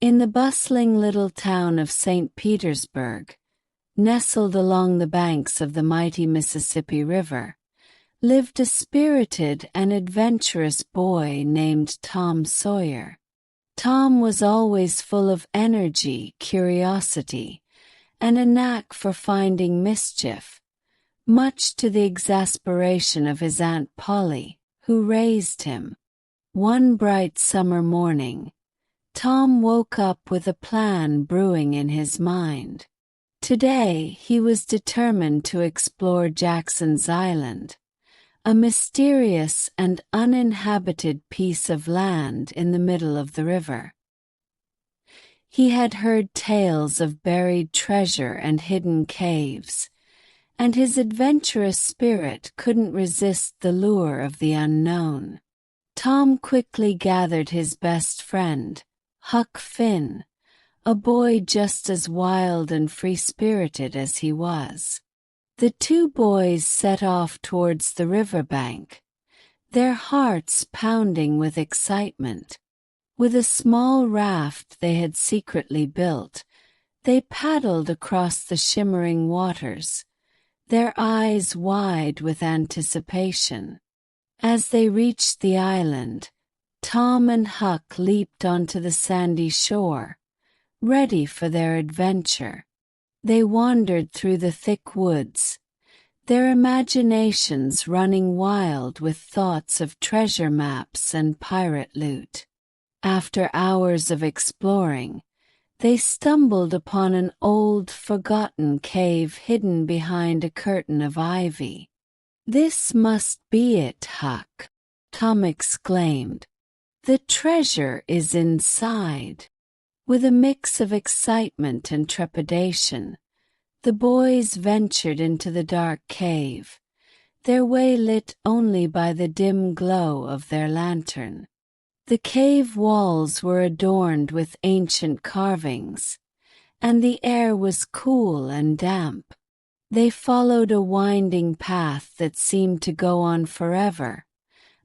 In the bustling little town of St. Petersburg, nestled along the banks of the mighty Mississippi River, lived a spirited and adventurous boy named Tom Sawyer. Tom was always full of energy, curiosity, and a knack for finding mischief, much to the exasperation of his Aunt Polly, who raised him. One bright summer morning, Tom woke up with a plan brewing in his mind. Today he was determined to explore Jackson's Island, a mysterious and uninhabited piece of land in the middle of the river. He had heard tales of buried treasure and hidden caves, and his adventurous spirit couldn't resist the lure of the unknown. Tom quickly gathered his best friend, Huck Finn, a boy just as wild and free-spirited as he was. The two boys set off towards the riverbank, their hearts pounding with excitement. With a small raft they had secretly built, they paddled across the shimmering waters, their eyes wide with anticipation. As they reached the island, Tom and Huck leaped onto the sandy shore, ready for their adventure. They wandered through the thick woods, their imaginations running wild with thoughts of treasure maps and pirate loot. After hours of exploring, they stumbled upon an old, forgotten cave hidden behind a curtain of ivy. "This must be it, Huck," Tom exclaimed. "The treasure is inside." With a mix of excitement and trepidation, the boys ventured into the dark cave, their way lit only by the dim glow of their lantern. The cave walls were adorned with ancient carvings, and the air was cool and damp. They followed a winding path that seemed to go on forever,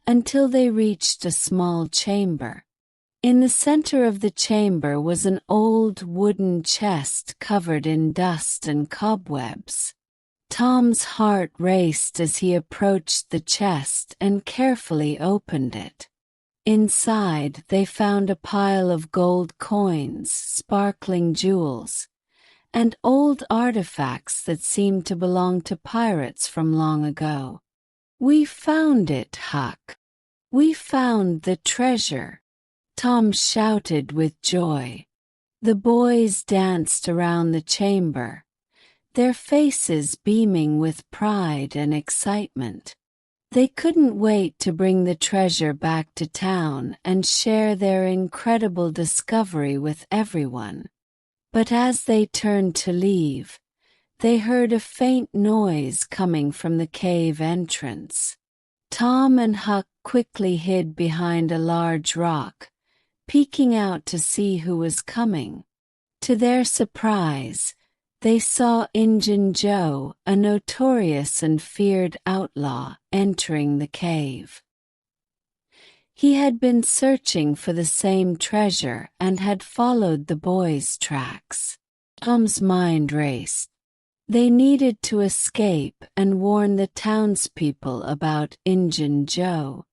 until they reached a small chamber. In the center of the chamber was an old wooden chest covered in dust and cobwebs. Tom's heart raced as he approached the chest and carefully opened it. Inside, they found a pile of gold coins, sparkling jewels, and old artifacts that seemed to belong to pirates from long ago. "We found it, Huck. We found the treasure," Tom shouted with joy. The boys danced around the chamber, their faces beaming with pride and excitement. They couldn't wait to bring the treasure back to town and share their incredible discovery with everyone. But as they turned to leave, they heard a faint noise coming from the cave entrance. Tom and Huck quickly hid behind a large rock, peeking out to see who was coming. To their surprise, they saw Injun Joe, a notorious and feared outlaw, entering the cave. He had been searching for the same treasure and had followed the boys' tracks. Tom's mind raced. They needed to escape and warn the townspeople about Injun Joe.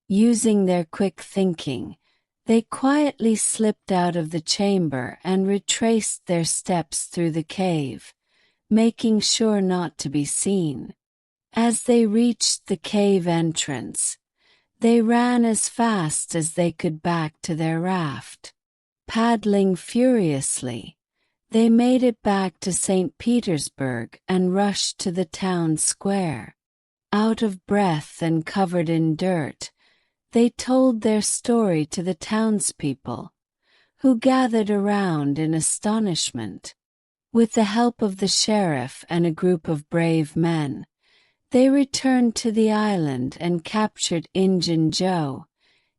Using their quick thinking, they quietly slipped out of the chamber and retraced their steps through the cave, making sure not to be seen. As they reached the cave entrance, they ran as fast as they could back to their raft. Paddling furiously, they made it back to St. Petersburg and rushed to the town square. Out of breath and covered in dirt, they told their story to the townspeople, who gathered around in astonishment. With the help of the sheriff and a group of brave men, they returned to the island and captured Injun Joe,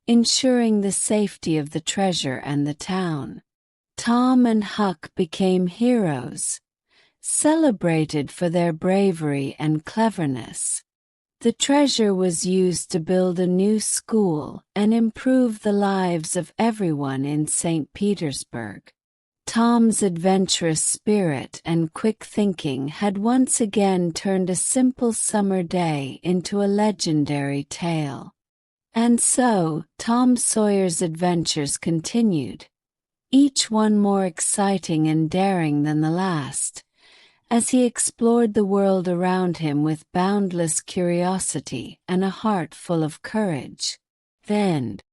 ensuring the safety of the treasure and the town. Tom and Huck became heroes, celebrated for their bravery and cleverness. The treasure was used to build a new school and improve the lives of everyone in St. Petersburg. Tom's adventurous spirit and quick thinking had once again turned a simple summer day into a legendary tale. And so, Tom Sawyer's adventures continued, each one more exciting and daring than the last, as he explored the world around him with boundless curiosity and a heart full of courage. The end.